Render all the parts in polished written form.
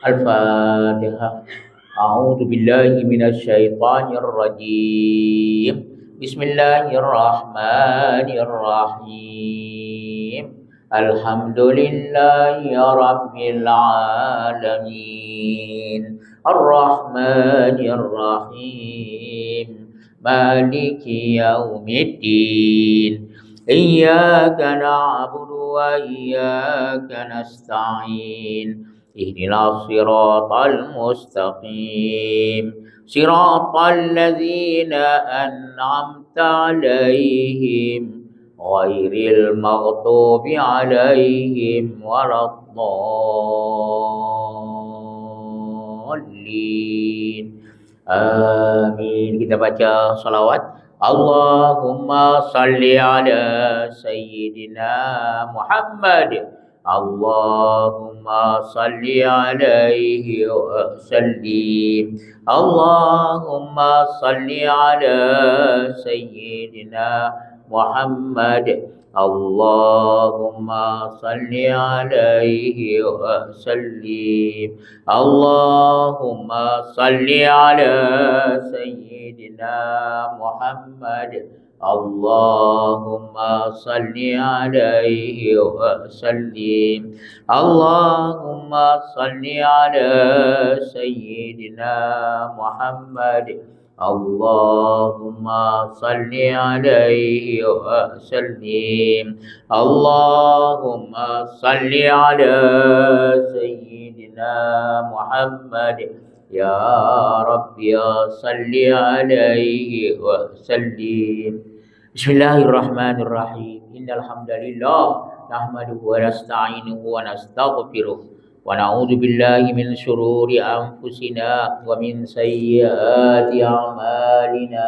Al-Fatihah. A'udzu billahi minasy syaithanir rajim. Bismillahirrahmanirrahim. Alhamdulillahi rabbil alamin. Ar-Rahmanir Rahim. Maliki yaumiddin. Iyyaka na'budu wa iyyaka nasta'in. Ihdinas siratal mustaqim. Siratal ladzina an'amta 'alaihim ghairil maghdubi 'alaihim waladdallin. Amin. Kita baca salawat. Allahumma salli ala Sayyidina Muhammad. Allahumma salli alaihi wa sallim. Allahumma salli ala Sayyidina Muhammad. Allahumma salli alaihi wa sallim. Allahumma salli ala Sayyidina Muhammad. Allahumma salli alaihi wa sallim. Allahumma salli ala Sayyidina Muhammad. Allahumma salli alaihi wa sallim. Allahumma salli ala Sayyidina Muhammad. Ya Rabbi ya salli alaihi wa sallim. Bismillahirrahmanirrahim. Innal hamdalillah nahmaduhu wa nasta'inuhu wa nastaghfiruh wa na'udzu billahi min shururi anfusina wa min sayyiati a'malina.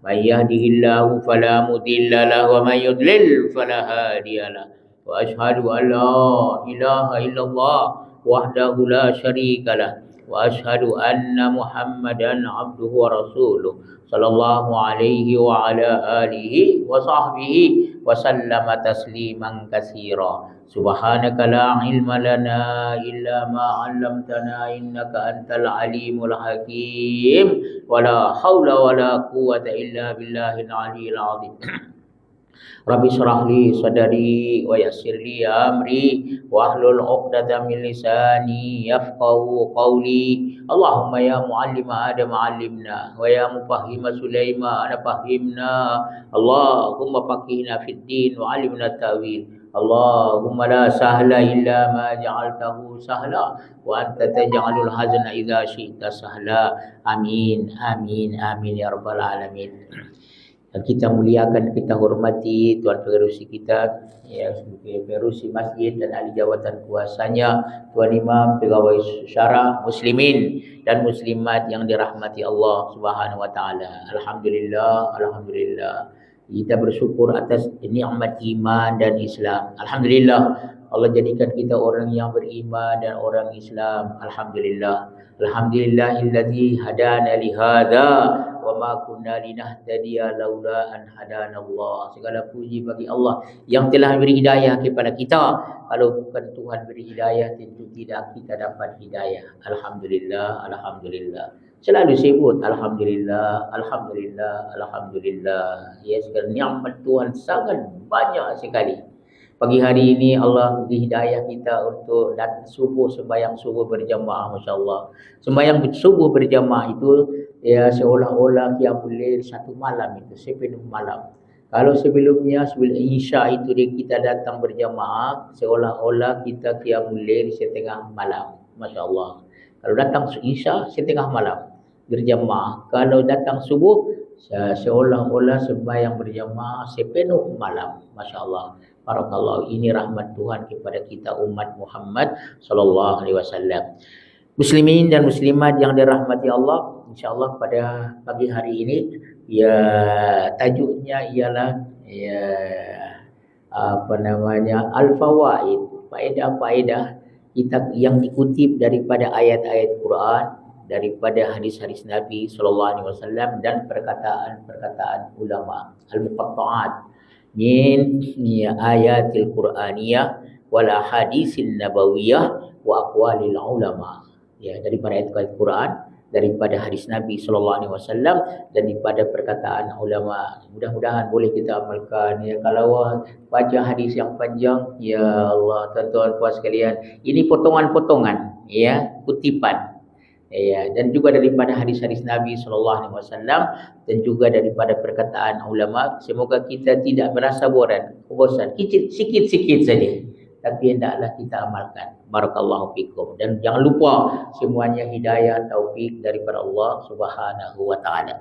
May yahdihillahu fala mudilla lahu wa may yudlil fala hadiya lahu. Wa asyhadu an la ilaha illallah wahdahu la syarika lahu wa asyhadu anna Muhammadan abduhu wa rasuluh sallallahu alaihi wa ala alihi wa sahbihi wa sallama tasliman katsira. Subhanaka la ilma lana illa ma 'allamtana innaka antal alimul hakim. Wa la haula wa la quwwata illa billahil aliyyil azim. Rabbi shrah li sadri wa yassir li amri wahlul 'uqdatam min lisani yafqahu qawli. Allahumma ya muallima Adam 'allimna wa ya mufahhima Sulaiman fahhimna. Allahumma faqihna fid din wa 'allimna ta'wil. Allahumma la sahla illa ma ja'altahu sahla wa anta taj'alul hazna idza syi'ta sahla. Amin amin amin ya rabbal alamin. Dan kita muliakan, kita hormati Tuan Pengerusi kita, ya, sebagai pengerusi masjid dan ahli jawatan kuasanya, Tuan Imam, pegawai syarah, muslimin dan muslimat yang dirahmati Allah Subhanahu wa taala. Alhamdulillah, alhamdulillah. Kita bersyukur atas nikmat iman dan Islam. Alhamdulillah, Allah jadikan kita orang yang beriman dan orang Islam. Alhamdulillah. Alhamdulillahilladzi hadana li hadza wa ma kunna linahtadiya laula an hadanallah. Segala puji bagi Allah yang telah beri hidayah kepada kita. Kalau bukan Tuhan beri hidayah, tentu tidak kita dapat hidayah. Alhamdulillah, alhamdulillah. Selalu sebut alhamdulillah, alhamdulillah, alhamdulillah. Ya, segala nikmat Tuhan sangat banyak sekali. Pagi hari ini Allah beri hidayah kita untuk subuh, sembahyang subuh berjamaah, masya-Allah. Sembahyang subuh berjamaah itu ya seolah-olah qiyamul lail satu malam, itu sepenuh malam. Kalau sebelumnya sebelum Isya itu kita datang berjamaah, seolah-olah kita qiyamul lail setengah malam, masya-Allah. Kalau datang Isya setengah malam berjamaah. Kalau datang subuh seolah-olah sembahyang berjamaah sepenuh malam, masya-Allah. Barakallahu, ini rahmat Tuhan kepada kita umat Muhammad sallallahu alaihi wasallam. Muslimin dan muslimat yang dirahmati Allah, insyaallah pada pagi hari ini ya tajuknya ialah ya al-fawaid, faedah-faedah kita yang dikutip daripada ayat-ayat Quran, daripada hadis-hadis Nabi sallallahu alaihi wasallam dan perkataan-perkataan ulama, al-muqatta'at min ayatil Qur'aniyah wal ahaditsin nabawiyah wa aqwalil ulama. Ya, daripada ayat Al-Quran, daripada hadis Nabi SAW, dan daripada perkataan ulama. Mudah-mudahan boleh kita amalkan. Ya, kalau baca hadis yang panjang, ya Allah, tuan-tuan puan sekalian, ini potongan-potongan, ya, kutipan. Ya, dan juga daripada hadis-hadis Nabi SAW, dan juga daripada perkataan ulama. Semoga kita tidak merasa bosan, sikit-sikit saja, tapi hendaklah kita amalkan. Barakallahu fikum. Dan jangan lupa, semuanya hidayah taufik daripada Allah Subhanahu wa taala.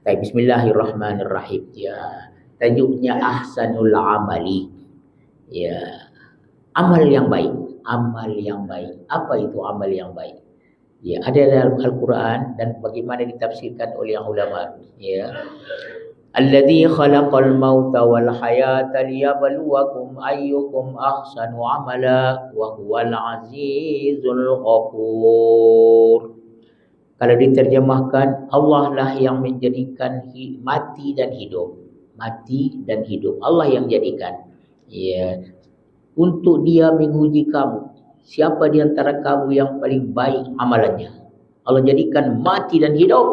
Baik, bismillahirrahmanirrahim. Ya, tajuknya ahsanul amali. Ya, amal yang baik, amal yang baik. Apa itu amal yang baik? Ya, ada dalam Al-Quran dan bagaimana ditafsirkan oleh ulama. Ya, alladzi khalaqal mauta wal hayata liyabluwakum ayyukum ahsanu amala wa huwal azizul ghafur. Kalau diterjemahkan, Allah lah yang menjadikan mati dan hidup. Mati dan hidup, Allah yang jadikan. Ya, untuk Dia menguji kamu. Siapa di antara kamu yang paling baik amalannya? Allah jadikan mati dan hidup,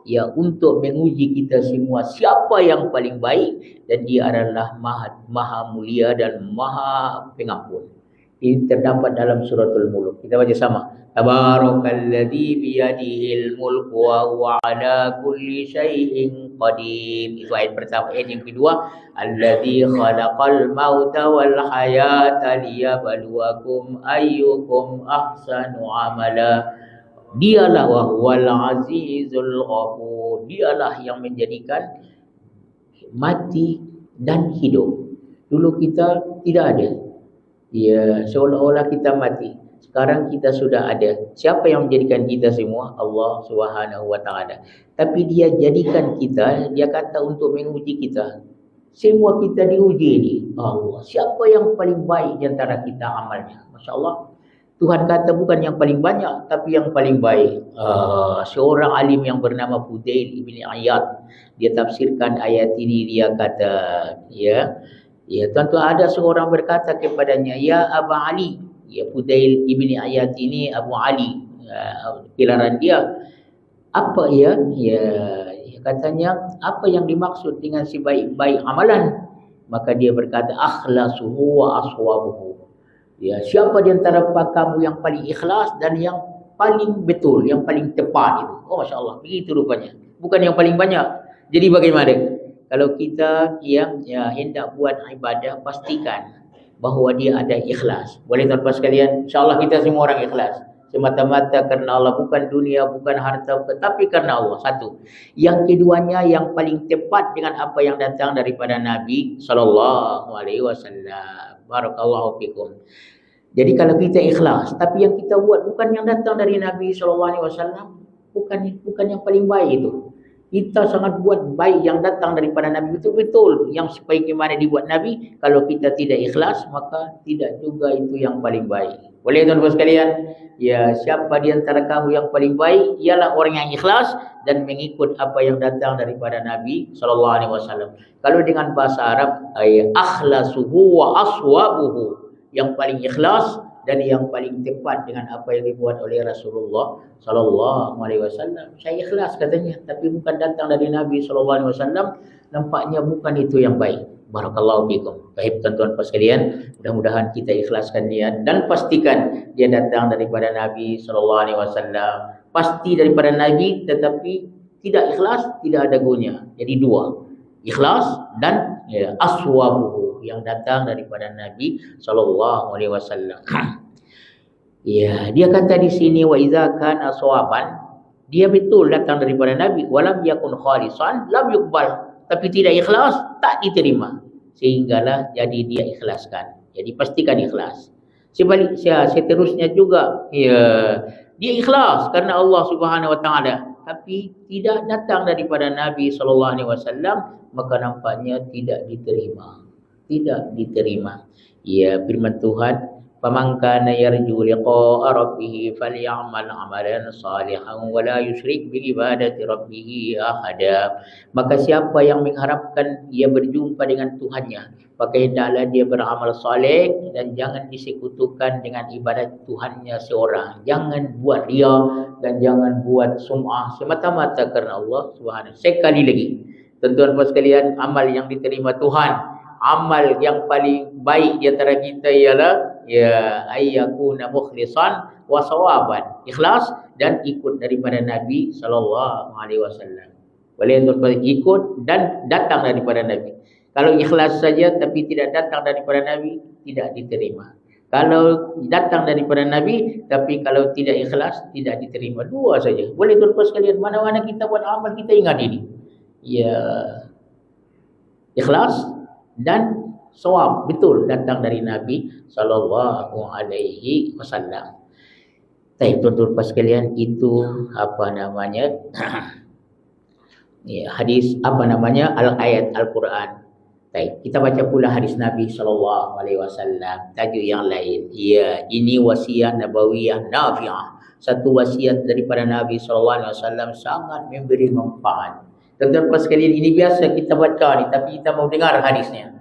ya, untuk menguji kita semua siapa yang paling baik, dan Dia adalah maha mulia dan maha pengampun. Ini terdapat dalam suratul Mulk. Kita baca sama. Tabarakalladzi biyadihil mulku wa huwa ala kulli syai'in qadir. Itu ayat pertama. Ayat yang kedua, alladzi khalaqal mauta wal hayata liyabluwakum ayyukum ahsanu amala. Dialah wa huwal azizul ghafur. Dialah yang menjadikan mati dan hidup. Dulu kita tidak ada. Ya, seolah-olah kita mati. Sekarang kita sudah ada. Siapa yang menjadikan kita semua? Allah Subhanahu wa taala. Tapi Dia jadikan kita, Dia kata untuk menguji kita. Semua kita diuji ini. Allah, siapa yang paling baik di antara kita amalnya? Masya-Allah. Tuhan kata bukan yang paling banyak, tapi yang paling baik. Seorang alim yang bernama Fudail ibn Iyad, dia tafsirkan ayat ini. Dia kata, ya, tuan-tuan, ada seorang berkata kepadanya, ya Abu Ali. Ya, Fudail ibn Iyad ini Abu Ali, gelaran dia. Apa ya? Katanya, apa yang dimaksud dengan sebaik-baik amalan? Maka dia berkata, akhlasuhu wa aswabuhu. Ya, siapa di antara kamu yang paling ikhlas dan yang paling betul, yang paling tepat itu? Oh, Masya Allah, begitu rupanya. Bukan yang paling banyak. Jadi bagaimana? Kalau kita yang hendak buat ibadah, pastikan bahawa dia ada ikhlas. Boleh tuan-tuan sekalian? InsyaAllah kita semua orang ikhlas. Semata-mata kerana Allah, bukan dunia, bukan harta, tetapi kerana Allah. Satu. Yang keduanya, yang paling tepat dengan apa yang datang daripada Nabi SAW. Barakallahu fikum. Jadi kalau kita ikhlas, tapi yang kita buat bukan yang datang dari Nabi SAW, bukan yang paling baik itu. Kita sangat buat baik yang datang daripada Nabi, betul-betul yang sebagaimana dibuat Nabi. Kalau kita tidak ikhlas, maka tidak juga itu yang paling baik. Boleh tuan-tuan sekalian? Ya, siapa di antara kamu yang paling baik? Ialah orang yang ikhlas dan mengikut apa yang datang daripada Nabi SAW. Kalau dengan bahasa Arab, akhlasuhu wa aswabuhu, yang paling ikhlas dan yang paling tepat dengan apa yang dibuat oleh Rasulullah SAW. Saya ikhlas katanya, tapi bukan datang dari Nabi SAW. Nampaknya bukan itu yang baik. Barakallahu fikum. Baik tuan-tuan sekalian, mudah-mudahan kita ikhlaskan niat dan pastikan dia datang daripada Nabi SAW. Pasti daripada Nabi, tetapi tidak ikhlas, tidak ada gunanya. Jadi dua, ikhlas dan aswabuhu, yang datang daripada Nabi SAW. Ya, dia kata di sini, wa idza kana sawaban, dia betul datang daripada Nabi, walam yakun khalisan lam yuqbal, tapi tidak ikhlas, tak diterima. Sehinggalah jadi dia ikhlaskan. Jadi pastikan ikhlas. Seterusnya juga, ya, dia ikhlas karena Allah Subhanahu wa taala, tapi tidak datang daripada Nabi SAW, maka nampaknya tidak diterima. Tidak diterima. Ya, firman Tuhan, Faman kana yarju liqa'a rabbih falyamal 'amalan salihan wa la yusyrik bi ibadati rabbih ahada. Maka siapa yang mengharapkan ia berjumpa dengan Tuhannya, maka hendaklah dia beramal soleh dan jangan disekutukan dengan ibadat Tuhannya seorang. Jangan buat ria dan jangan buat sum'ah semata-mata karena Allah Subhanahu. Sekali lagi, tuan-tuan sekalian, amal yang diterima Tuhan, amal yang paling baik di antara kita ialah ya ayyakuna mukhlishan wa sawaban, ikhlas dan ikut daripada Nabi sallallahu alaihi wasallam. Boleh tuan-tuan ikut dan datang daripada Nabi. Kalau ikhlas saja tapi tidak datang daripada Nabi, tidak diterima. Kalau datang daripada Nabi tapi kalau tidak ikhlas, tidak diterima. Dua saja. Boleh tuan-tuan sekalian, mana-mana kita buat amal kita ingat ini. Ya, ikhlas dan sawab, betul datang dari Nabi sallallahu alaihi wasallam. Baik tuan-tuan sekalian, itu apa namanya? Ya, hadis apa namanya? Ayat Al-Quran. Baik, kita baca pula hadis Nabi sallallahu alaihi wasallam, tajuk yang lain. Ya, ini wasiat nabawiyah nafi'ah. Satu wasiat daripada Nabi sallallahu alaihi wasallam sangat memberi manfaat. Tuan-tuan sekalian, ini biasa kita baca ni tapi kita mau dengar hadisnya.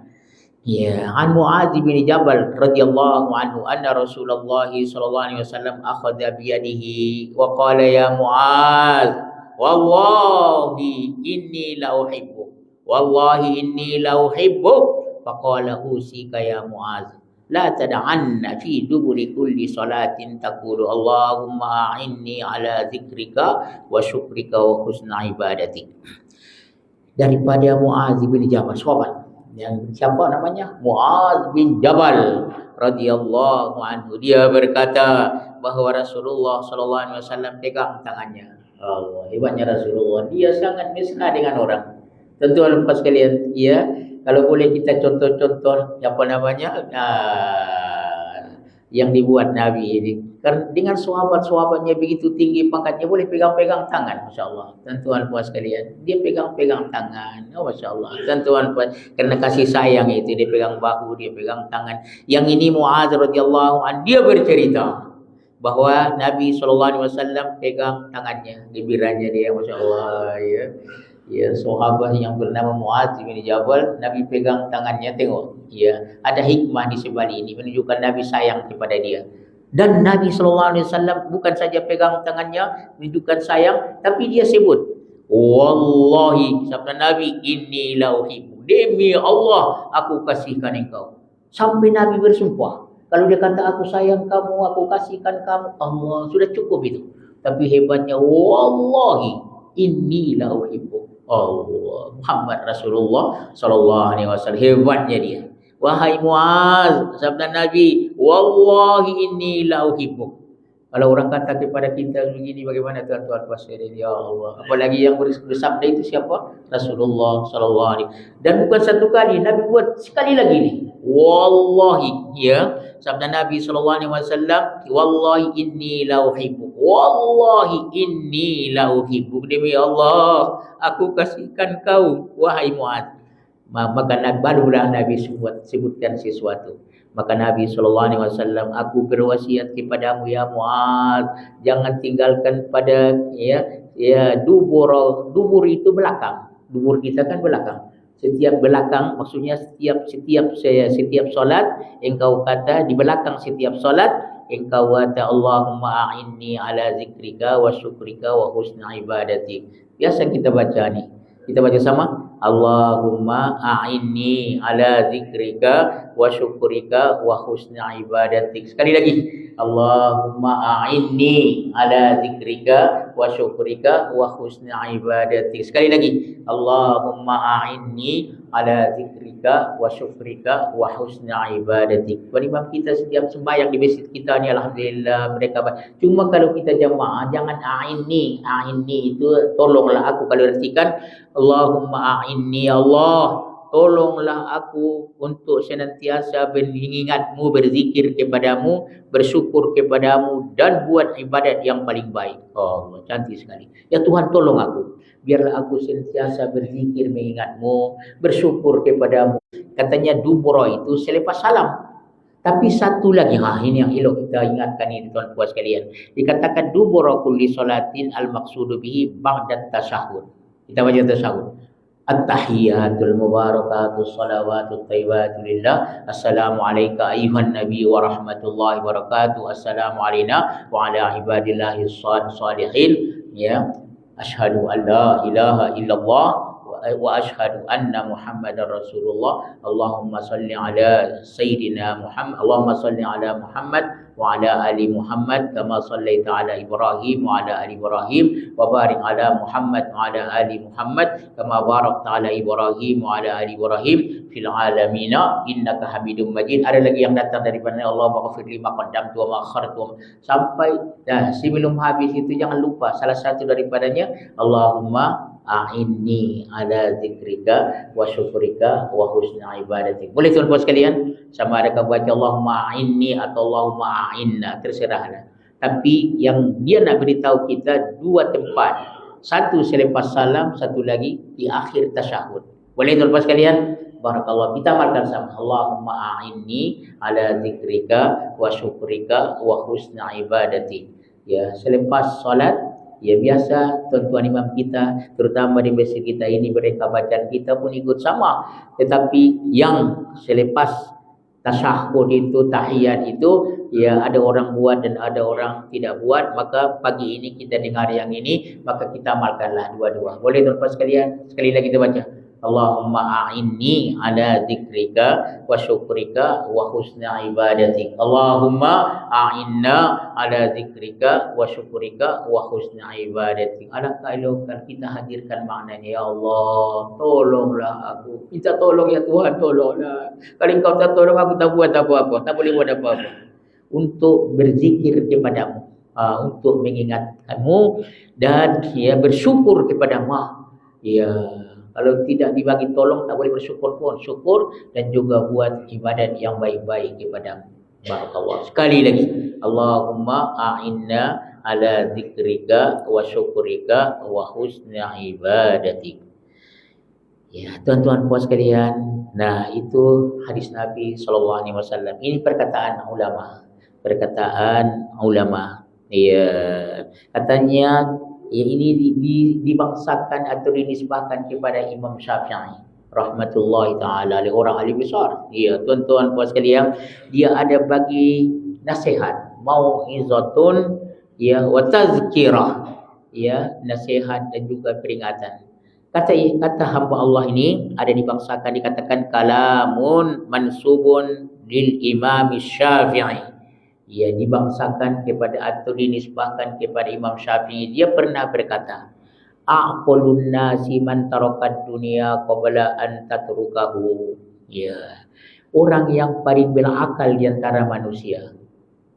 Ya, an Muadz bin Jabal radhiyallahu anhu anna Rasulullah sallallahu alaihi wasallam akhadha bi yadihi wa qala ya Muadz, wallahi inni la uhibbuk, wallahi inni la uhibbuk. Faqala usika ya Muadz, la tad'anna fi duburi kulli salatin taqulu Allahumma a'inni ala dzikrika wa syukrika wa husna ibadatik. Daripada Muadz bin Jabal, sahabat yang siapa namanya? Muadz bin Jabal radhiyallahu anhu. Dia berkata bahawa Rasulullah sallallahu alaihi wasallam pegang tangannya. Allah, hebatnya Rasulullah. Dia sangat mesra dengan orang. Tuan-tuan lepas sekalian, ya, kalau boleh kita contoh-contoh apa namanya? Yang dibuat Nabi ini. Karena dengan sahabat-sahabatnya begitu tinggi pangkatnya, boleh pegang-pegang tangan, masya-Allah. Tuan-tuan puan sekalian, dia pegang-pegang tangan, oh masya-Allah. Tuan-tuan puan, kerana kasih sayang itu dia pegang bahu, dia pegang tangan. Yang ini Muadz radhiyallahu anhu, dia bercerita bahawa Nabi sallallahu alaihi wasallam pegang tangannya, bibirnya dia, masya-Allah, ya. Ya, sahabat yang bernama Muadz bin Jabal, Nabi pegang tangannya, tengok. Ya, ada hikmah di sebalik ini menunjukkan Nabi sayang kepada dia. Dan Nabi sallallahu alaihi wasallam bukan saja pegang tangannya menunjukkan sayang, tapi dia sebut, wallahi, sabda Nabi, inni la uhibbu, demi Allah aku kasihkan engkau. Sampai Nabi bersumpah, kalau dia kata aku sayang kamu, aku kasihkan kamu, Allah sudah cukup itu. Tapi hebatnya, wallahi inni la uhibbu, Allah, Muhammad Rasulullah sallallahu alaihi wasallam, hebatnya dia. Wahai Muadz, sabda Nabi, wallahi inni la uhibbuk. Kalau orang kata kepada kita begini, bagaimana tuan-tuan sekalian? Ya Allah. Apalagi yang bersabda itu siapa? Rasulullah sallallahu alaihi wasallam. Dan bukan satu kali, Nabi buat sekali lagi ni. Wallahi, ya. Sabda Nabi sallallahu alaihi wasallam, wallahi inni la uhibbuk. Wallahi inni la uhibbuk. Demi Allah, aku kasihkan kau, wahai Muadz. Maka barulah Nabi sebutkan sesuatu. Maka Nabi sallallahu alaihi wasallam, aku berwasiat kepadamu ya Muadz, jangan tinggalkan pada dubur itu belakang. Dubur kita kan belakang. Setiap belakang maksudnya setiap solat engkau kata di belakang setiap solat engkau kata Allahumma a'inni ala zikrika wa syukrika wa husna ibadatik. Biasa kita baca ni. Kita baca sama, Allahumma a'inni ala zikrika wa syukrika wa husna ibadatik. Sekali lagi, Allahumma a'inni ala zikrika wa syukrika wa husna ibadatik. Sekali lagi, Allahumma a'inni ala zikrika wa syukrika wa husna ibadatik. Imam kita setiap sembahyang di masjid kita ni alhamdulillah mereka cuma kalau kita jamaah jangan a'inni itu tolonglah aku. Kalau artikan Allahumma a'inni, Allah tolonglah aku untuk senantiasa mengingatmu, berzikir kepadamu, bersyukur kepadamu dan buat ibadat yang paling baik. Oh, cantik sekali. Ya Tuhan, tolong aku. Biarlah aku senantiasa berzikir mengingatmu, bersyukur kepadamu. Katanya dubura itu selepas salam. Tapi satu lagi, ini yang elok kita ingatkan ini tuan-tuan sekalian. Dikatakan dubura kulli salatin al-maqsudu bihi ba'da tasyahud. Kita baca tasyahud. At-tahiyyatul mubarakatus salawatut thayyibatu lillah. Assalamu alayka ayyuhan nabi wa rahmatullahi wa barakatuh. Assalamu alayna wa ala ibadillahis salihin. Ya. Asyhadu an la ilaha illallah wa asyhadu anna Muhammadar Rasulullah. Allahumma salli ala sayyidina Muhammad. Allahumma salli ala Muhammad wa ala ali Muhammad kama sallaita ala Ibrahim wa ala ali Ibrahim wa barik ala Muhammad wa ala ali Muhammad kama barakta ala Ibrahim wa ala ali Ibrahim fil alamin innaka Hamidum Majid. Ada lagi yang datang daripada Allah, maghfir lima qaddamtu wa ma akhartu, sampai sebelum habis itu jangan lupa salah satu daripadanya Allahumma a'inni ala zikrika wa syukrika wa husna ibadatik. Boleh tuan-tuan sekalian, sama ada kau baca Allahumma a'inni atau Allahumma a'inna, terserahlah. Tapi yang dia nak beritahu kita dua tempat, satu selepas salam, satu lagi di akhir tasyahud. Boleh tuan-tuan sekalian? Barakallah, kita amalkan sama. Allahumma a'inni ala zikrika wa syukrika wa husna ibadatik. Ya, selepas solat, ya biasa tuan-tuan imam kita, terutama di masjid kita ini, mereka bacaan kita pun ikut sama. Tetapi yang selepas tasyahud itu, tahiyat itu, ya ada orang buat dan ada orang tidak buat. Maka pagi ini kita dengar yang ini, maka kita amalkanlah dua-dua. Boleh tuan-tuan sekalian? Sekali lagi kita baca. Allahumma a'inni ala zikrika wa syukrika wa husna ibadatik. Allahumma a'inna ala zikrika wa syukrika wa husna ibadatik. Alangkah elokkan kita hadirkan maknanya. Ya Allah, tolonglah aku. Minta tolong ya Tuhan, tolonglah. Kalau engkau tak tolong, aku tak buat apa-apa. Tak boleh buat apa-apa. Untuk berzikir kepadamu, untuk mengingatkanmu dan ya bersyukur kepadamu. Ya, kalau tidak dibagi tolong, tak boleh bersyukur pun. Syukur dan juga buat ibadat yang baik-baik kepada Barakallah. Sekali lagi, Allahumma a'inna ala zikrika wa syukurika wa husna ibadatik. Ya, tuan-tuan puas sekalian. Nah, itu hadis Nabi SAW. Ini perkataan ulama. Perkataan ulama. Ya, katanya ya ini dibangsakan atau dinisbahkan kepada Imam Syafi'i rahmatullahi ta'ala, orang ahli besar. Ya, tuan-tuan puas sekalian, dia ada bagi nasihat, mau'izatun ya wa tazkirah, ya, nasihat dan juga peringatan. Kata hamba Allah ini ada dibangsakan, dikatakan kalamun mansubun lil Imam Syafi'i. Ya, dibangsakan kepada atau dinisbahkan kepada Imam Syafi'i. Dia pernah berkata, aqlun nasi man tarakat dunia qabla an tatrukahu. Ya, orang yang paling berakal di antara manusia.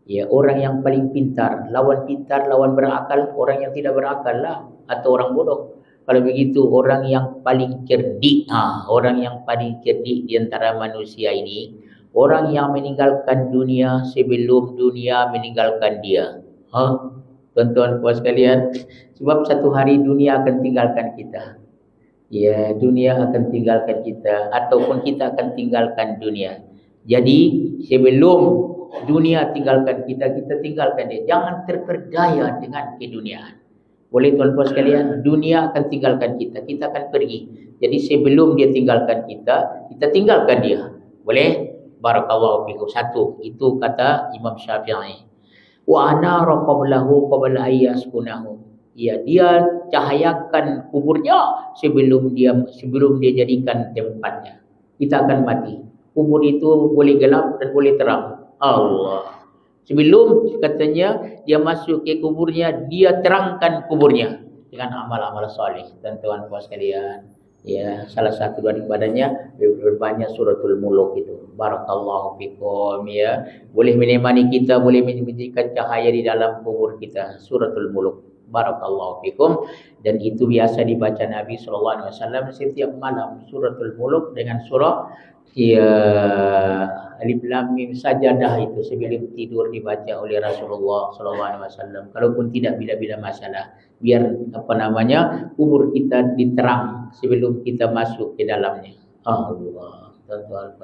Ya, orang yang paling pintar, lawan berakal, orang yang tidak berakal lah, atau orang bodoh. Kalau begitu, orang yang paling cerdik, orang yang paling cerdik di antara manusia ini, orang yang meninggalkan dunia sebelum dunia meninggalkan dia. Tuan-tuan puas sekalian, sebab satu hari dunia akan tinggalkan kita. Ya, dunia akan tinggalkan kita, ataupun kita akan tinggalkan dunia. Jadi sebelum dunia tinggalkan kita, kita tinggalkan dia. Jangan terperdaya dengan keduniaan. Boleh tuan-tuan sekalian, dunia akan tinggalkan kita, kita akan pergi. Jadi sebelum dia tinggalkan kita, kita tinggalkan dia. Boleh? Barakallahu fikum. Satu, itu kata Imam Syafi'i. Wa anara qablahu qabla ayyaskunahu. Ya, dia cahayakan kuburnya sebelum dia jadikan tempatnya. Kita akan mati. Kubur itu boleh gelap dan boleh terang. Allah. Sebelum katanya dia masuk ke kuburnya, dia terangkan kuburnya dengan amal-amal saleh. Tuan-tuan puas sekalian, ya, salah satu daripadanya berbanyak suratul muluk itu. Barakallahu fikum, ya. Boleh menemani kita, boleh menjadikan cahaya di dalam kubur kita. Suratul muluk. Barakallahu fikum. Dan itu biasa dibaca Nabi SAW setiap malam, suratul muluk dengan surah ya Alif Lam Mim Sajadah, itu sebelum tidur dibaca oleh Rasulullah SAW. Kalaupun tidak, bila-bila masalah, biar kubur kita diterang sebelum kita masuk ke dalamnya. Allah, tuan-tuan.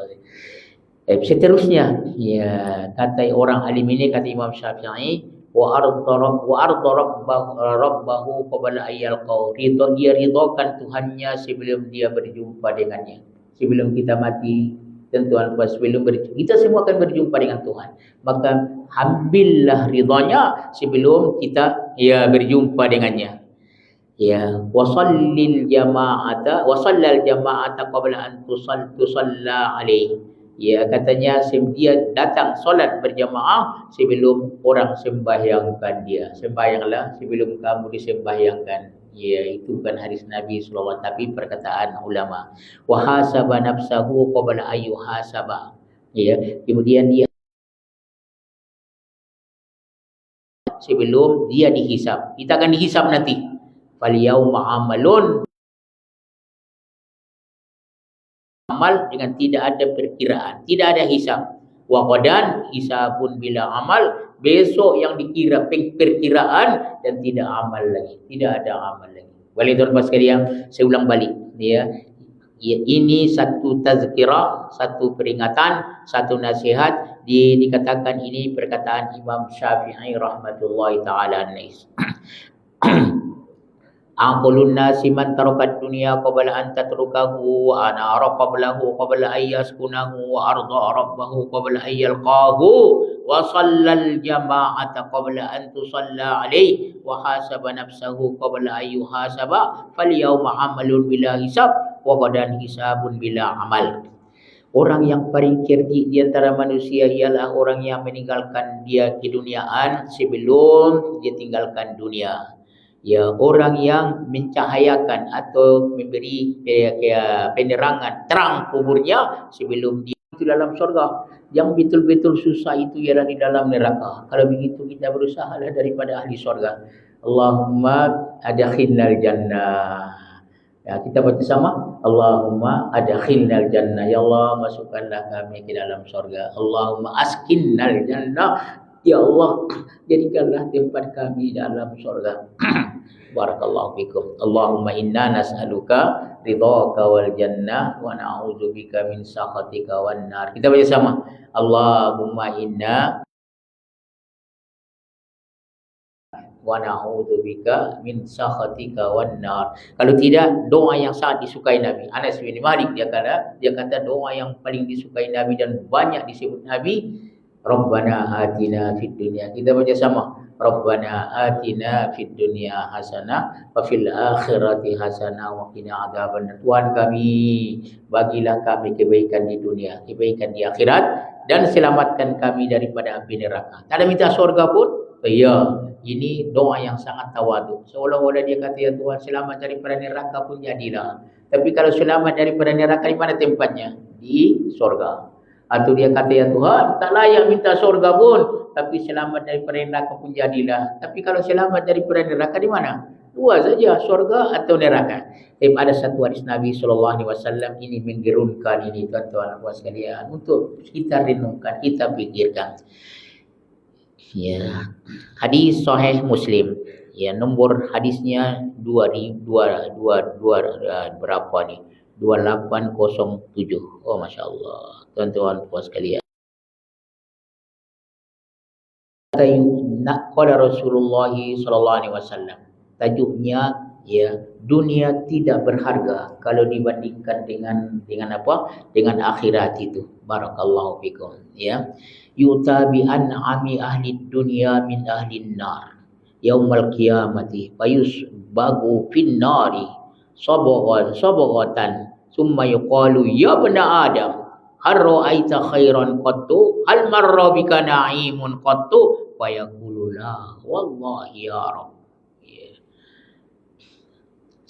Seterusnya, ya, kata orang alim ini, kata Imam Syafi'i, rabbahu qabla ayyal qaw. Dia ridhakan Tuhannya sebelum dia berjumpa dengannya. Sebelum kita mati, tentuan sebelum berjumpa, kita semua akan berjumpa dengan Tuhan. Maka ambillah ridhanya sebelum kita berjumpa dengannya. Ya, wasallil jama'ata qabla an tusalla alaih. Ya, katanya dia datang solat berjamaah sebelum orang sembahyangkan dia. Sembahyanglah sebelum kamu disembahyangkan. Ya, itu bukan hadis Nabi SAW, tapi perkataan ulama. Wa hasaba nafsahu qabla ayyuhasaba. Ya, kemudian dia sebelum dia dihisab. Kita akan dihisab nanti. Fal yauma amalun, amal dengan tidak ada perkiraan, tidak ada hisab. Wa qadan hisabun bila amal, besok yang dikira perkiraan dan tidak amal lagi, tidak ada amal lagi. Boleh tuan-tuan sekalian, saya ulang balik ya. Ini satu tazkirah, satu peringatan, satu nasihat. Dikatakan ini perkataan Imam Syafi'i rahmatullahi taala alaih. Aqlun nasi man tarakat dunya qabla an tatrukahu wa ana qablahu qabla ay yaskunahu wa arda rabbahu qabla ay yalqahu wa shallal jama'ata qabla an tusalla alayhi wa hasaba nafsahu qabla ay yuhasaba fal yawma amalun bila hisab wa qadan hisabun bila amal. Orang yang paling cerdik di antara manusia ialah orang yang meninggalkan dia keduniaan sebelum dia tinggalkan dunia. Ya, orang yang mencahayakan atau memberi penerangan terang kuburnya sebelum dia itu dalam surga. Yang betul-betul susah itu ialah di dalam neraka. Kalau begitu kita berusahalah daripada ahli surga. Allahumma adkhilnal jannah. Ya, kita baca sama. Allahumma adkhilnal jannah. Ya Allah, masukkanlah kami ke dalam surga. Allahumma askinnal jannah. Ya Allah, jadikanlah tempat kami dalam surga. Barakallahu fikum. Allahumma inna nas'aluka ridhaka wal jannah wa na'udzubika min sakhatika wan nar. Kita baca sama. Allahumma inna wa na'udzubika min sakhatika wan nar. Kalau tidak, doa yang sangat disukai Nabi. Anas bin Malik dia kata doa yang paling disukai Nabi dan banyak disebut Nabi, Rabbana atina fid dunya. Kita baca sama. Rabbana atina fid dunya hasanah wa fil akhirati hasanah wa qina adzabannar. Tuhan kami, bagilah kami kebaikan di dunia, kebaikan di akhirat, dan selamatkan kami daripada api neraka. Tak ada minta surga pun. Ya, ini doa yang sangat tawadu. Seolah-olah dia kata, ya Tuhan, selamat daripada neraka pun jadilah. Tapi kalau selamat daripada neraka, di mana tempatnya? Di surga. Atau dia kata, ya Tuhan, tak layak minta surga pun, tapi selamat daripada neraka pun jadilah. Tapi kalau selamat daripada neraka, di mana? Dua saja, surga atau neraka. Tapi ada satu hadis Nabi SAW ini menggerunkan ini, tuan-tuan dan puan sekalian, untuk kita renungkan, kita fikirkan. Ya, hadis Sahih Muslim. Ya, nombor hadisnya berapa nih? 2807. Oh, Masya Allah. Tuan-tuan puan sekalian. Qala Rasulullah sallallahu alaihi wasallam. Tajuknya, ya, dunia tidak berharga kalau dibandingkan dengan apa? Dengan akhirat itu. Barakallahu fikum, ya. Yuta bi an'ami ahli dunya min ahli nar yaumal qiyamati fayus bagu fin nari sabghatan summa yuqalu ya bani adam hal ra'aita khairan qattu hal marra bika na'imun qattu fa yaqulu la wallahi ya rab.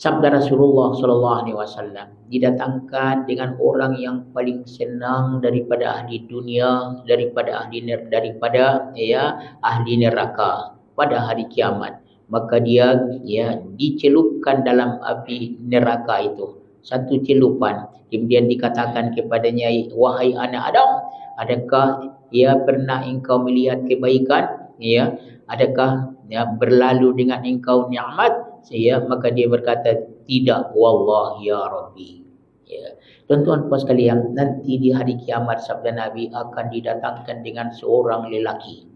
Sabda Rasulullah sallallahu alaihi wasallam, didatangkan dengan orang yang paling senang daripada ahli dunia, daripada ahli neraka pada hari kiamat. Maka dia, ya, dicelupkan dalam api neraka itu, satu celupan. Kemudian dikatakan kepadanya, wahai anak Adam, adakah pernah engkau melihat kebaikan? Ya, adakah berlalu dengan engkau nikmat? Maka dia berkata, tidak, wallahi ya Rabbi. Ya. Tuan-tuan puan sekalian, nanti di hari kiamat sabda Nabi akan didatangkan dengan seorang lelaki.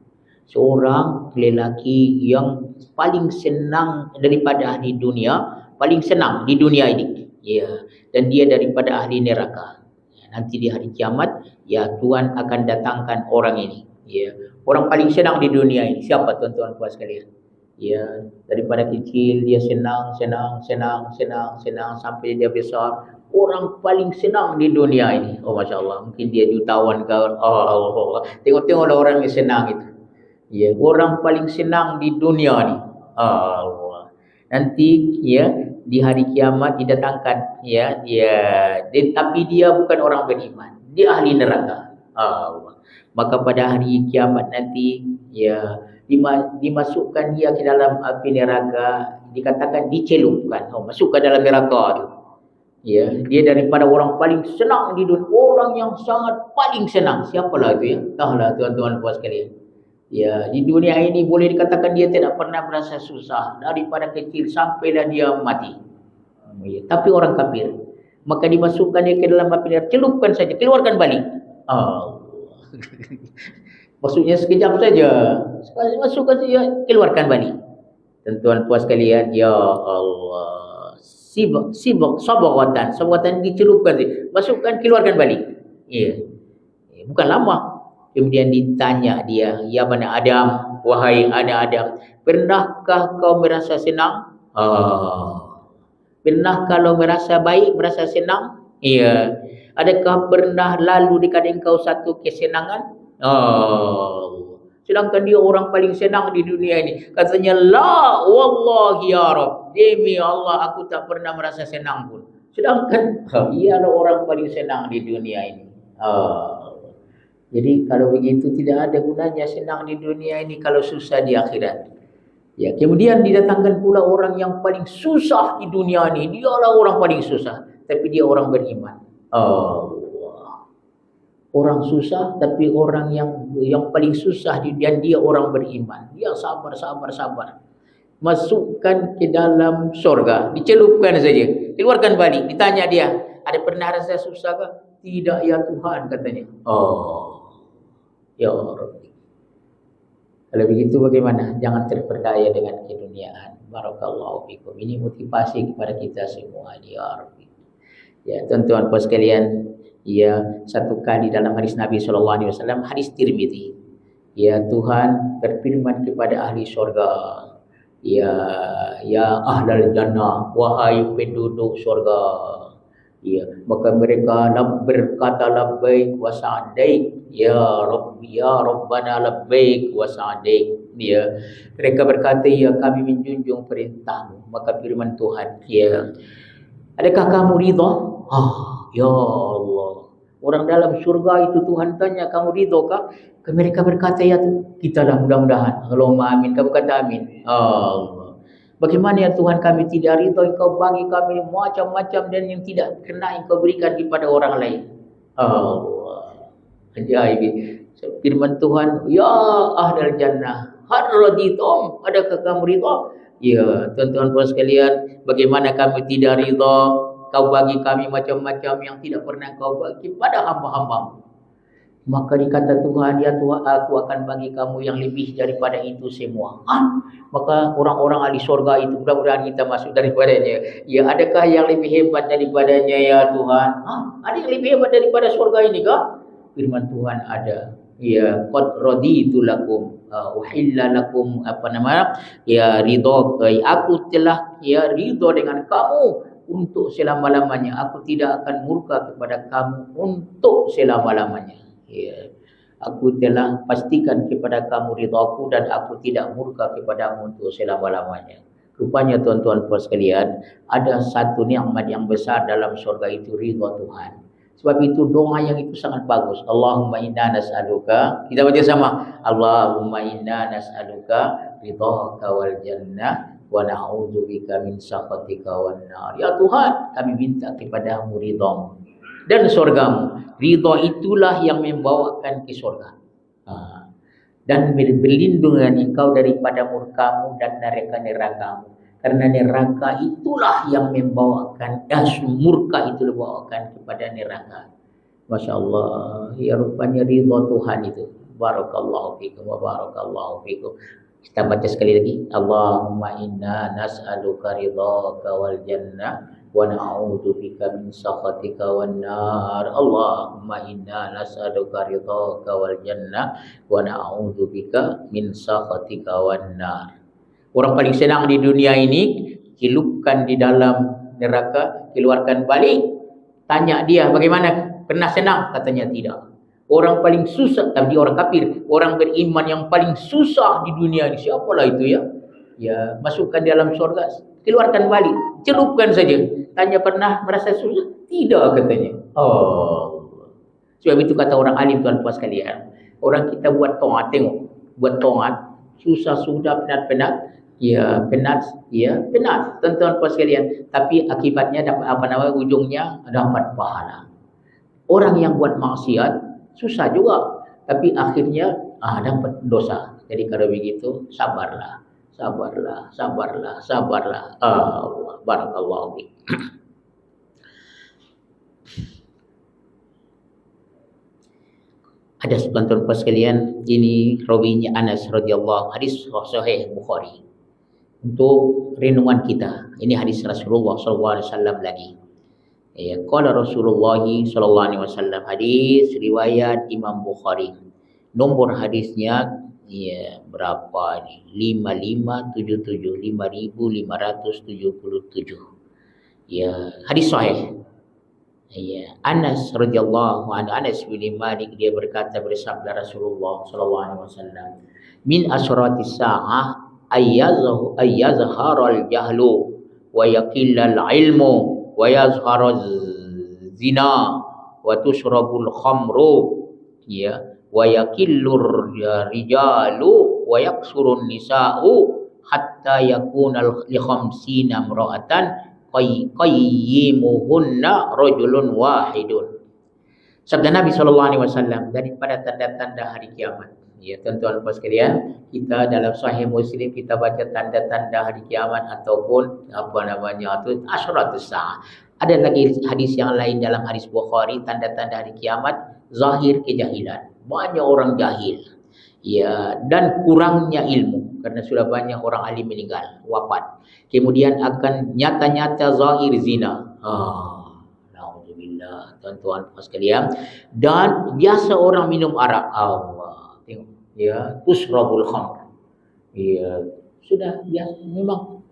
Seorang lelaki yang paling senang daripada ahli dunia, paling senang di dunia ini. Ya, dan dia daripada ahli neraka. Ya, nanti di hari kiamat, ya Tuhan akan datangkan orang ini. Ya, orang paling senang di dunia ini. Siapa tuan-tuan puan sekalian? Ya, daripada kecil dia senang sampai dia besar. Orang paling senang di dunia ini. Oh Masya Allah, mungkin dia jutawan ke. Oh Allah, tengok-tengok orang yang senang itu. Ya, orang paling senang di dunia ni. Allah. Nanti ya di hari kiamat didatangkan ya tapi dia bukan orang beriman. Dia ahli neraka. Allah. Maka pada hari kiamat nanti ya dimasukkan dia ke dalam api neraka, dikatakan dicelupkan. Oh, masuk ke dalam neraka tu. Ya, dia daripada orang paling senang di dunia, orang yang sangat paling senang. Siapalah itu ya? Entahlah tuan-tuan puan sekalian. Ya, di dunia ini boleh dikatakan dia tidak pernah merasa susah daripada kecil sampailah dia mati. Ya, tapi orang kafir, maka dimasukkan dia ke dalam api neraka, celupkan saja, keluarkan balik. Maksudnya sekejap saja. Masukkan saja, keluarkan balik. Tuan-tuan puan sekalian, ya Allah. Sibuk sabawatan dicelupkan saja. Masukkan, keluarkan balik. Ya. Bukan lama. Kemudian ditanya dia, ya bani Adam, wahai anak Adam, pernahkah kau merasa senang? Pernah kalau merasa baik, merasa senang? Iya. Adakah pernah lalu dekat engkau satu kesenangan? Sedangkan dia orang paling senang di dunia ini. Katanya, la wallahi ya Rabb, demi Allah aku tak pernah merasa senang pun. Sedangkan ia adalah orang paling senang di dunia ini. Jadi kalau begitu tidak ada gunanya senang di dunia ini kalau susah di akhirat. Ya, kemudian didatangkan pula orang yang paling susah di dunia ini. Dialah orang paling susah, tapi dia orang beriman. Orang susah tapi orang yang paling susah dan dia orang beriman. Dia sabar. Masukkan ke dalam surga, dicelupkan saja, keluarkan balik. Ditanya dia, ada pernah rasa susah ke? Tidak ya Tuhan, katanya. Ya Rabbi. Kalau begitu bagaimana? Jangan terperdaya dengan keduniaan. Barakallahu fikum. Ini motivasi kepada kita semua, ya Rabbi. Ya, tuan-tuan puan sekalian, ya, satu kali dalam hadis Nabi SAW, hadis Tirmidzi, ya Tuhan berfirman kepada ahli surga, ya ahlal jannah, wahai penduduk surga. Ya, maka mereka berkata labbaik wa sa'daik, ya Rabbi, ya Rabbana labbaik wa sa'daik. Ya, mereka berkata, ya kami menjunjung perintahmu. Maka firman Tuhan, ya, adakah kamu ridha? Ya Allah. Orang dalam surga itu Tuhan tanya, kamu ridha kah? Mereka berkata, ya kita dah mudah-mudahan. Allahumma amin. Kamu kata amin. Allah. Bagaimana ya Tuhan, kami tidak ridha, Engkau bagi kami macam-macam dan yang tidak kena Engkau berikan kepada orang lain. Allah. Ajaib. Firman Tuhan, ya ahlal jannah, hal raditum, adakah kamu ridha? Ya, tuan-tuan puan sekalian, bagaimana kami tidak ridha? Kau bagi kami macam-macam yang tidak pernah Kau bagi kepada hamba-hamba. Maka dikata Tuhan, ya Tuhan, aku akan bagi kamu yang lebih daripada itu semua. Maka orang-orang ahli surga itu, mudah-mudahan kita masuk daripadanya. Ya, adakah yang lebih hebat daripadanya ya Tuhan? Ada yang lebih hebat daripada surga ini kah? Firman Tuhan ada. Ya, qad raditu lakum, uhilla lakum, ya ridha, aku telah ya ridha dengan kamu untuk selama-lamanya. Aku tidak akan murka kepada kamu untuk selama-lamanya. Ya, aku telah pastikan kepada kamu ridhaku dan aku tidak murka kepadamu untuk selama-lamanya. Rupanya tuan-tuan puan sekalian, ada satu nikmat yang besar dalam surga itu, ridha Tuhan. Sebab itu doa yang itu sangat bagus. Allahumma inna nas'aluka, kita baca sama, Allahumma inna nas'aluka ridhaka wal jannah wa na'udzubika min sakhatika wan nar. Ya Tuhan, kami minta kepadamu ridhamu dan surgamu. Ridha itulah yang membawakan ke surga. Dan berlindung dengan engkau daripada murkamu dan neraka-nerakamu. Karena neraka itulah yang membawakan, murka itu membawakan kepada neraka. Masya Allah, ya rupanya ridha Tuhan itu. Barakallahu fikum wa barakallahu fikum. Kita baca sekali lagi. Allahumma inna nas'aluka ridhaka wal jannah wa na'udzu bika min sakhatika wan nar. Allahumma inna nas'aluka ridhaka wal jannah wa na'udzu bika min sakhatika wan nar. Orang paling senang di dunia ini, hilupkan di dalam neraka, keluarkan balik. Tanya dia bagaimana? Pernah senang? Katanya tidak. Orang paling susah, tapi orang kafir, orang beriman yang paling susah di dunia ini, siapalah itu ya? Ya, masukkan di dalam surga, keluarkan balik, celupkan saja. Tanya pernah merasa susah? Tidak katanya. Oh. Sebab itu kata orang alim, tuan puas sekalian. Orang kita buat taat, tengok, buat taat, susah sudah penat-penat, ya penat, tuan-tuan puas sekalian. Tapi akibatnya dapat apa namanya? Ujungnya dapat pahala. Orang yang buat maksiat susah juga, tapi akhirnya dapat dosa. Jadi kalau begitu sabarlah. Allah barakallahu fiik. Ada tuan-tuan puas sekalian, ini rawinya Anas radhiyallahu, hadis sahih Bukhari. Untuk renungan kita, ini hadis Rasulullah sallallahu alaihi wasallam lagi. Ya, qala Rasulullah sallallahu alaihi wasallam, hadis riwayat Imam Bukhari. Nombor hadisnya ya berapa ni? 5577, 5577. Ya, hadis sahih. Ya, Anas radhiyallahu anhu, Anas bin Malik, dia berkata, bersabda Rasulullah sallallahu alaihi wasallam, min asratis saah ayyazharal jahlu wa yaqillal ilmu wa yazharuz zina wa tushrabul khamru, ya, wa yaqillur rijalu wa yaksurun nisa'u hatta yakuna li khamsina imra'atan qayyimuhunna rajulun wahidun. Sabda Nabi sallallahu alaihi wasallam, daripada tanda-tanda hari kiamat. Ya, tuan-tuan puas sekalian, kita dalam Sahih Muslim kita baca tanda-tanda hari kiamat ataupun apa namanya itu asyratus saah. Ada lagi hadis yang lain dalam hadis Bukhari, tanda-tanda hari kiamat, zahir kejahilan. Banyak orang jahil. Ya, dan kurangnya ilmu karena sudah banyak orang alim meninggal, wafat. Kemudian akan nyata-nyata zahir zina. Alhamdulillah, tuan-tuan sekalian. Dan biasa orang minum arak. Allah, tengok. Ya, tusrabul khamr. Ya, sudah biasa, memang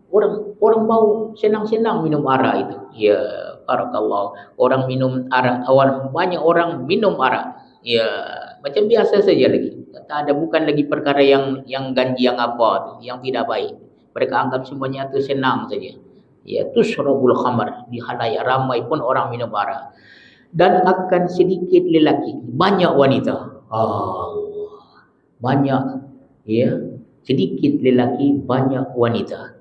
orang mau senang-senang minum arak itu. Ya, barakallah. Orang minum arak, banyak orang minum arak. Ya, macam biasa saja lagi. Tak ada, bukan lagi perkara yang ganji, yang apa tu, yang tidak baik. Mereka anggap semuanya itu senang saja. Ya, tusrabul khamr, di halayak ramai pun orang minum arak. Dan akan sedikit lelaki, banyak wanita. Allah, banyak, ya, sedikit lelaki, banyak wanita.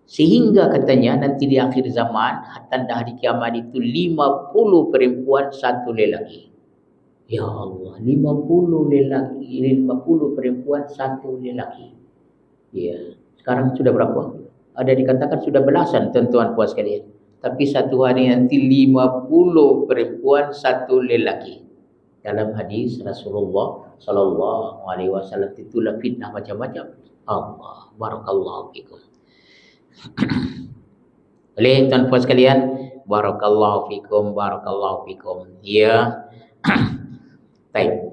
Sehingga katanya nanti di akhir zaman, tanda hari kiamat itu 50 perempuan, 1 lelaki. Ya Allah, 50 lelaki, 50 perempuan, 1 lelaki. Ya, sekarang sudah berapa? Ada dikatakan sudah belasan, tuan-tuan puas sekalian. Tapi satu hari nanti 50 perempuan, 1 lelaki. Dalam hadis Rasulullah sallallahu alaihi wasallam, itulah fitnah macam-macam. Allah, barakallahu fikum. Oleh tuan puas sekalian, barakallahu fikum, barakallahu fikum. Ya. Baik,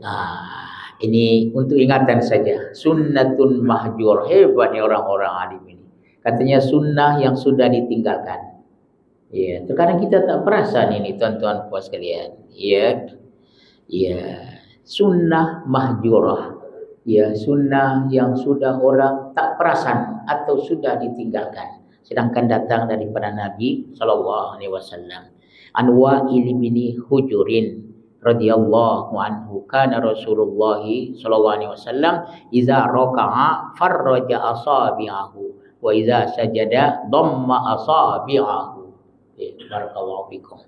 ini untuk ingatan saja. Sunnatun mahjur, hebatnya orang-orang alim ini. Katanya sunnah yang sudah ditinggalkan. Ya, terkadang kita tak perasan ini, tuan-tuan puas sekalian. Ya, sunnah mahjurah. Ya, sunnah yang sudah orang tak perasan atau sudah ditinggalkan. Sedangkan datang daripada Nabi sallallahu alaihi wasallam. An Wa'il bin Hujurin radhiyallahu anhu, kana Rasulullah sallallahu alaihi wasallam idza raka'a farraja asabi'ahu wa idza sajada dhamma asabi'ahu. Barakallahu fikum.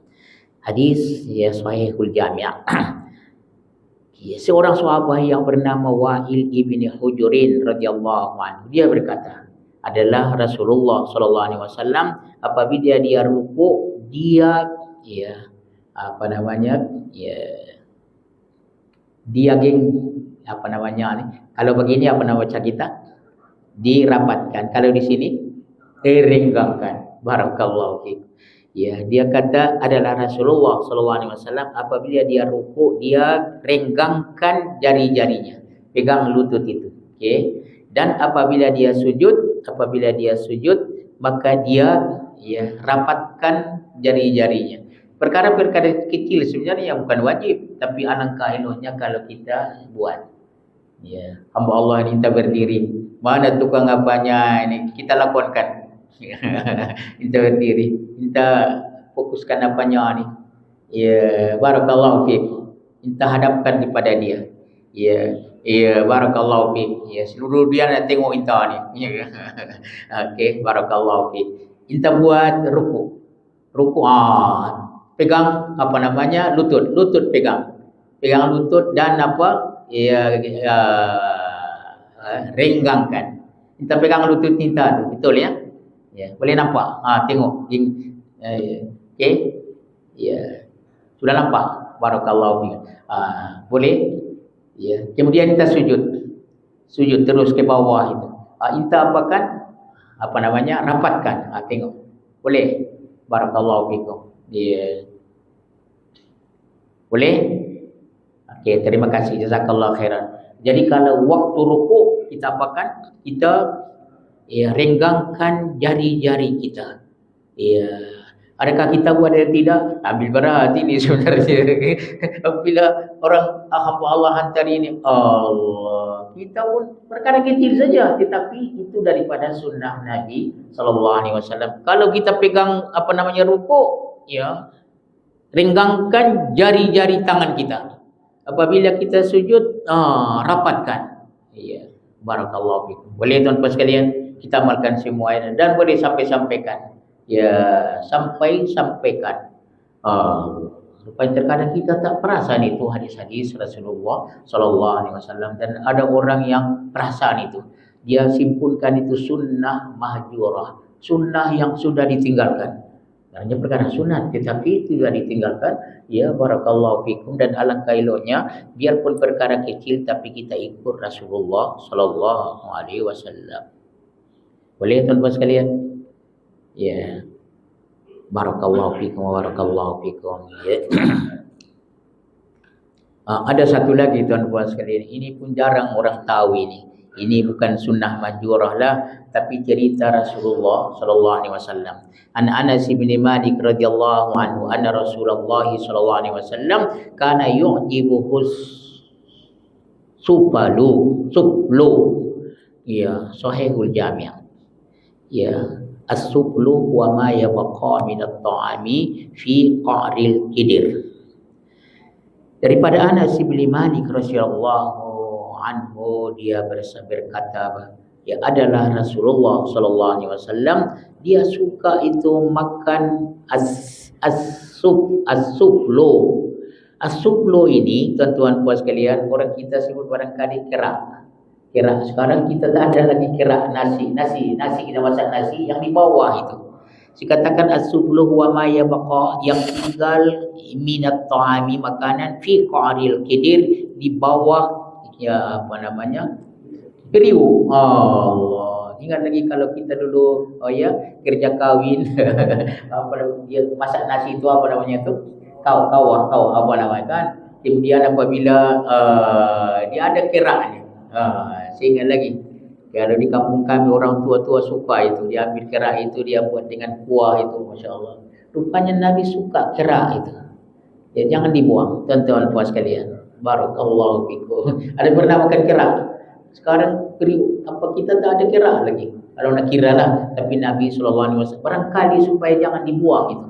Hadis ya sahihul jami'. Ya, seorang sahabat yang bernama Wa'il ibn Hujurin radhiyallahu anhu, dia berkata, adalah Rasulullah sallallahu alaihi wasallam. Apabila dia rukuk, dia apa namanya? Dia apa namanya ni? Kalau begini apa nama baca kita? Dirapatkan. Kalau di sini direnggangkan. Barakallahu fiik. Ya, dia kata adalah Rasulullah sallallahu alaihi wasallam apabila dia rukuk, dia renggangkan jari-jarinya, pegang lutut itu. Okey. Dan apabila dia sujud, maka dia rapatkan jari-jarinya. Perkara-perkara kecil sebenarnya yang bukan wajib, tapi alangkah eloknya kalau kita buat. Ya, hamba Allah ini kita berdiri. Mana tukang apanya ini kita lakonkan. Kita berdiri, kita fokuskan apanya ni. Ya, barakallahu fiik. Kita hadapkan kepada dia. Ya, barakallahu fiik. Ya, seluruh dia nak tengok kita ni. Okey, barakallahu fiik. Kita buat rukuk. Pegang apa namanya? Lutut pegang. Pegang lutut dan apa? Renggangkan. Kita pegang lutut kita tu, betul ya? Ya, boleh nampak? Tengok. Okey. Ya. Sudah nampak? Barakallahu fiik. Boleh? Ya. Kemudian kita sujud terus ke bawah itu. Kita apakan? Apa namanya? Rapatkan. Tengok. Boleh? Barakallahu fiikum. Ya. Boleh? Okey, terima kasih. Jazakallahu khairan. Jadi kalau waktu rukuk kita apakan? Kita renggangkan jari-jari kita. Adakah kita buat atau tidak? Ambil berat ini sebenarnya. Bila orang hamba Allah hantar ini, Allah, kita pun perkara kecil saja, tetapi itu daripada sunnah Nabi sallallahu alaihi wasallam. Kalau kita pegang apa namanya rukuk, renggangkan jari-jari tangan kita. Apabila kita sujud, rapatkan. Barakallahu fikum. Boleh tuan-tuan sekalian, kita amalkan semua ini dan boleh sampaikan. Sampaikan. Supaya terkadang kita tak perasan itu hadis-hadis Rasulullah sallallahu alaihi wasallam, dan ada orang yang perasan itu. Dia simpunkan itu sunnah mahjurah, sunnah yang sudah ditinggalkan. Hanya perkara sunat tetapi tidak ditinggalkan. Ya, barakallahu fikum. Dan alangkah eloknya biarpun perkara kecil tapi kita ikut Rasulullah sallallahu alaihi wasallam. Boleh tuan-tuan sekalian? Ya. Barakallahu fikum wa barakallahu fikum. Ya. Ada satu lagi tuan-tuan sekalian, ini pun jarang orang tahu ini. Ini bukan sunnah mahjurah lah, tapi cerita Rasulullah sallallahu alaihi wasallam. An Anas bin Malik radhiyallahu anhu anna Rasulullah sallallahu alaihi wasallam kana yu'jibuhu suplu. Ya, sahihul jami'. Ya, as-suplu wa ma yabqa min at-ta'ami fi qa'ril kidir. Daripada Anas bin Malik radhiyallahu anhu, dia berkata, ya adalah Rasulullah sallallahu alaihi wasallam, dia suka itu makan as-suplu. As-suplu ini tuan-tuan puas sekalian, orang kita sebut barangkali kerak. Sekarang kita tak ada lagi kerak nasi kita masak nasi yang di bawah itu. Dikatakan as-suplu huwa ma yabqa, yang tinggal minat ta'ami, makanan fi qa'ril kidir, di bawah periuk. Allah, ingat lagi kalau kita dulu kerja kawin dia masak nasi itu apa namanya tu? Kawah apa namanya kan? Kemudian apabila dia ada keraknya. Saya ingat lagi, kalau di kampung kami orang tua-tua suka itu, dia ambil kerak itu, dia buat dengan kuah itu, masya-Allah. Rupanya Nabi suka kerak itu. Ya, jangan dibuang, tuan-tuan puas sekalian. Barakallahu fikum. Ada pernah makan kerak? Sekarang kita tak ada kerak lagi. Kalau nak kira lah, tapi Nabi sallallahu alaihi wasallam barangkali supaya jangan dibuang itu.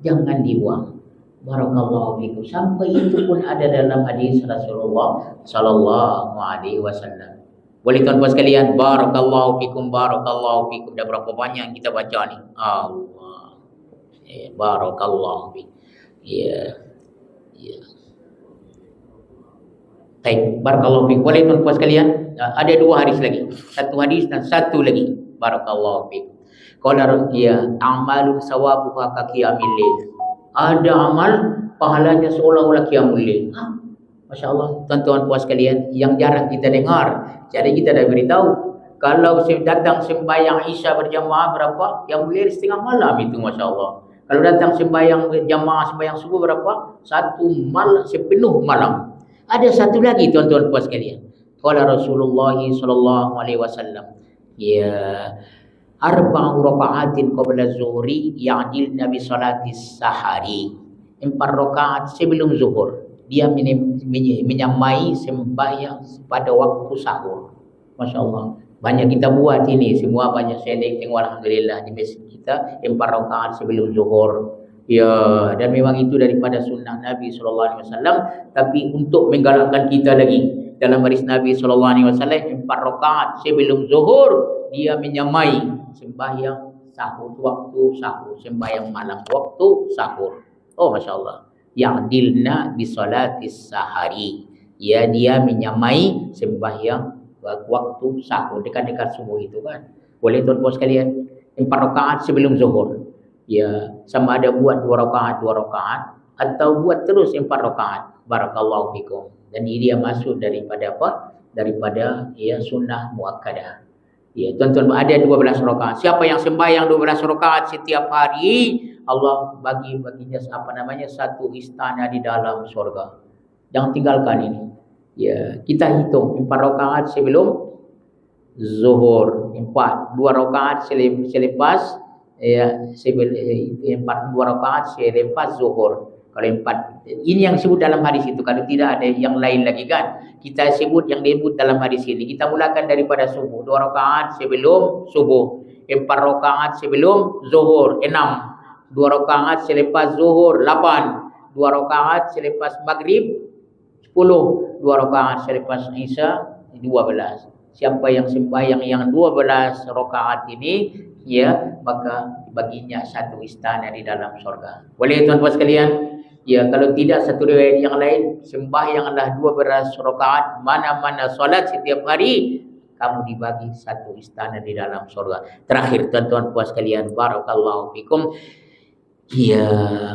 Jangan dibuang. Barakallahu fikum. Sampai itu pun ada dalam hadis Rasulullah sallallahu alaihi wasallam. Boleh tuan-tuan sekalian, barakallahu fikum, barakallahu fikum. Dah berapa banyak kita baca ni? Allah. Barakallahu fikum. Ya. Baik, barakallahu fikum. Boleh tuan-tuan sekalian, ada dua hadis lagi. Satu hadis dan satu lagi. Barakallahu fiik. Qala ya amalun sawabuha ka qiyamil lail. Ada amal pahalanya seolah-olah qiyamul lail. Masya Allah, tuan-tuan puas sekalian, yang jarang kita dengar. Jadi kita dah beritahu, kalau datang sembahyang Isya berjamaah berapa? Qiyamul lail setengah malam itu, Masya Allah. Kalau datang sembahyang jamaah sembahyang subuh berapa? 1 malam, sepenuh malam. Ada satu lagi tuan-tuan puas sekalian. Qala Rasulullah sallallahu alaihi wasallam, ya arba'u raka'atin qabla zuhri ya'dilna bi salatis sahari. 4 rakaat sebelum zuhur dia menyamai sembahyang pada waktu sahur. Masya Allah. Banyak kita buat ini, semua banyak saya tengok alhamdulillah di masjid kita 4 rakaat sebelum zuhur. Ya, dan memang itu daripada sunnah Nabi sallallahu alaihi wasallam, tapi untuk menggalakkan kita lagi dalam hadis Nabi sallallahu alaihi wasallam 4 rakaat sebelum zuhur dia menyamai sembahyang sahur, waktu sahur, sembahyang malam waktu sahur. Oh Masya Allah. Ya'dilna bi salatis sahari. Ya, dia menyamai sembahyang waktu sahur, dekat-dekat subuh itu kan. Boleh tuan-tuan sekalian, 4 rakaat sebelum zuhur. Ya, sama ada buat 2 rakaat atau buat terus 4 rakaat. Barakallahu fikum. Dan ini dia masuk daripada apa? Daripada ya sunnah muakkadah. Ya, tuan-tuan, ada 12 rakaat. Siapa yang sembahyang 12 rakaat setiap hari, Allah baginya satu istana di dalam surga. Jangan tinggalkan ini. Ya, kita hitung 4 rakaat sebelum zuhur, 2 rakaat selepas ya, 2 rakaat selepas zuhur. Kalau 4, ini yang disebut dalam hadis itu. Kalau tidak ada yang lain lagi kan, kita sebut yang disebut dalam hadis ini. Kita mulakan daripada subuh, 2 rakaat sebelum subuh, 4 rakaat sebelum zuhur, 6, 2 rakaat selepas zuhur, 8, 2 rakaat selepas maghrib, 10, 2 rakaat selepas isya, 12. Siapa yang sembahyang yang 12 rakaat ini, ya, maka baginya satu istana di dalam surga. Boleh tuan-tuan sekalian? Ya, kalau tidak satu riwayat yang lain, sembahyanglah 12 rakaat mana-mana solat setiap hari, kamu dibagi satu istana di dalam surga. Terakhir tuan-tuan puas sekalian, barakallahu fikum. Ya,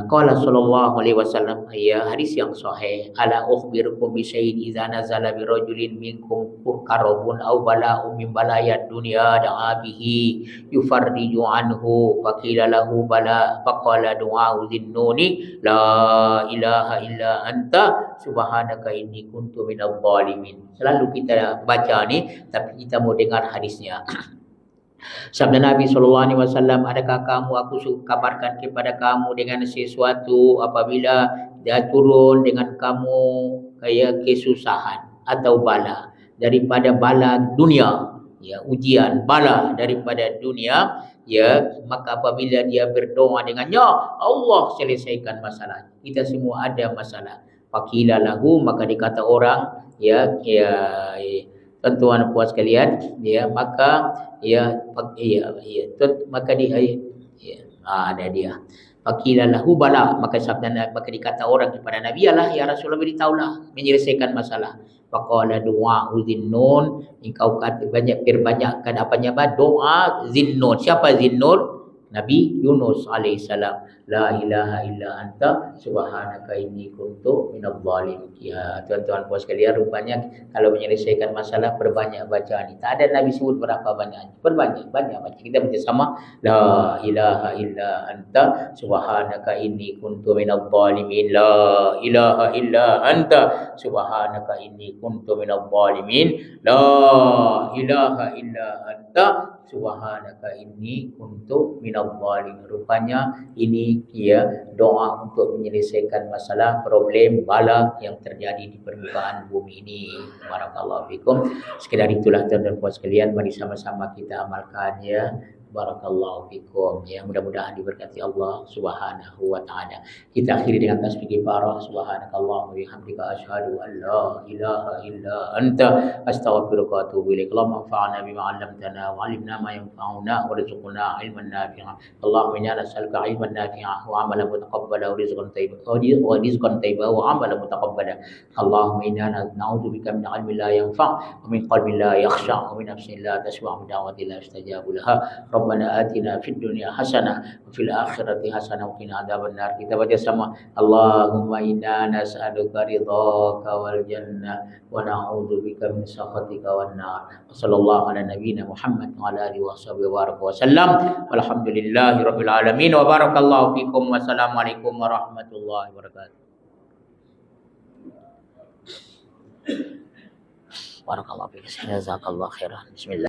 qala sallallahu alaihi wasallam, ya, hadis yang sahih, ala ukhbirukum bi syai'in idza nazala bi rajulin minkum karabun aw bala'un min balayad dunya da'a bihi yufarriju anhu faqila lahu bala faqala du'a'u zinnuni la ilaha illa anta subhanaka inni kuntu minadh dhalimin. Selalu kita baca ni, tapi kita mau dengar hadisnya. Sabda Nabi SAW, adakah kamu, aku kabarkan kepada kamu dengan sesuatu apabila dia turun dengan kamu kayak kesusahan atau bala daripada bala dunia, ya, ujian bala daripada dunia, ya, maka apabila dia berdoa dengannya, Allah selesaikan masalah. Kita semua ada masalah. Faqila lahu, maka dikata orang, ya, tuan-tuan puas sekalian, ya, maka maka dia, ada dia. Faqila lahu bala, maka dikata orang kepada Nabi, ya Rasulullah, beritahulah menyelesaikan masalah. Faqala du'a'u zinnun, engkau perbanyakkan doa zinnun. Siapa zinnun? Nabi Yunus alaihissalam. La ilaha illa anta subhanaka inni kuntu minadh dhalimin. Ya, tuan-tuan puas sekalian, rupanya kalau menyelesaikan masalah perbanyak bacaan ini. Tak ada Nabi sebut berapa banyak. Banyak baca. Kita baca sama, la ilaha illa anta subhanaka inni kuntu minadh dhalimin. La ilaha illa anta subhanaka inni kuntu minadh dhalimin. La ilaha illa anta subhanaka inni kuntu minadh dhalimin. Rupanya ini, ya, doa untuk menyelesaikan masalah, problem, bala yang terjadi di permukaan bumi ini. Barakallahu fikum. Sekedar itulah tuan-tuan puan sekalian, mari sama-sama kita amalkan, ya. Barakallahu fikum. Ya, mudah-mudahan diberkati Allah Subhanahu wa taala. Kita akhiri dengan tasbih kifarah. Subhanakallahumma wa bihamdika asyhadu an la ilaha illa anta astaghfiruka wa atubu ilaik. Allahumma anfa'na bima 'allamtana wa 'allimna ma yanfa'una warzuqna 'ilman nafi'an. Allahumma inna nas'aluka 'ilman nafi'an wa 'amalan mutaqabbala wa rizqan thayyiban wa 'amalan mutaqabbala. Allahumma inna na'udzubika min 'ilmin la yanfa' wa min qalbin la yakhsha' wa min nafsin la tashba'u wa da'watin la yustajabu laha. Rabbana atina fid dunya hasanah wa fil akhirati hasanah wa qina adzabannar. Kita baca sama. Allahumma inna nas'aluka ridhaka wal jannah wa na'udzubika min sakhatika wan nar. Sallallahu ala nabiyyina Muhammad wa ala alihi washabihi wa wasallam. Walhamdulillahi rabbil alamin wa barakallahu fikum. Wassalamualaikum warahmatullahi wabarakatuh. Barakallahu fiik. Jazakallahu khairan. Bismillah.